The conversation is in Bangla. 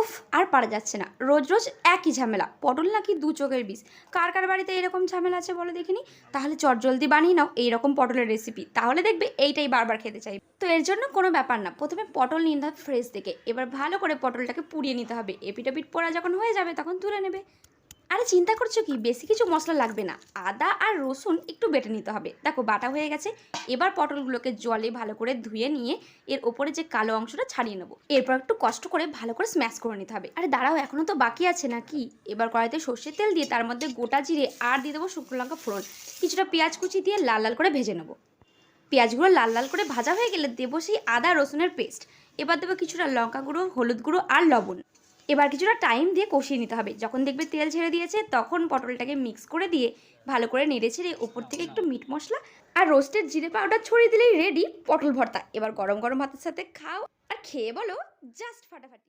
উফ আর পারা যাচ্ছে না, রোজ রোজ একই ঝামেলা। পটল নাকি দু চোখের বিষ। কার কার বাড়িতে এরকম ঝামেলা আছে বলো দেখিনি। তাহলে চটজলদি বানিয়ে নাও এইরকম পটলের রেসিপি, তাহলে দেখবে এইটাই বারবার খেতে চাই। তো এর জন্য কোনো ব্যাপার না, প্রথমে পটল নিতে হবে ফ্রেশ থেকে। এবার ভালো করে পটলটাকে পুড়িয়ে নিতে হবে, এপিটোপিট পোড়া যখন হয়ে যাবে তখন তুলে নেবে। আরে চিন্তা করছো কি, বেশি কিছু মশলা লাগবে না। আদা আর রসুন একটু বেটে নিতে হবে, দেখো বাটা হয়ে গেছে। এবার পটলগুলোকে জলে ভালো করে ধুয়ে নিয়ে এর ওপরে যে কালো অংশটা ছাড়িয়ে নেবো। এরপর একটু কষ্ট করে ভালো করে স্ম্যাশ করে নিতে হবে। আরে দাঁড়াও, এখনো তো বাকি আছে নাকি। এবার কড়াইতে সর্ষের তেল দিয়ে তার মধ্যে গোটা জিরে আর দিয়ে দেবো শুকনো লঙ্কা ফোড়ন, কিছুটা পেঁয়াজ কুচি দিয়ে লাল লাল করে ভেজে নেবো। পেঁয়াজগুলো লাল লাল করে ভাজা হয়ে গেলে দেবো সেই আদা রসুনের পেস্ট। এবার দেবো কিছুটা লঙ্কা গুঁড়ো, হলুদ গুঁড়ো আর লবণ। এবার কিছুটা টাইম দিয়ে কষিয়ে নিতে হবে। যখন দেখবে তেল ছেড়ে দিয়েছে তখন পটলটাকে মিক্স করে দিয়ে ভালো করে নেড়ে ছেড়ে ওপর থেকে একটু মিট মশলা আর রোস্টেড জিরে পাউডার ছড়িয়ে দিলেই রেডি পটল ভর্তা। এবার গরম গরম ভাতের সাথে খাও আর খেয়ে বলো জাস্ট ফাটাফাটি।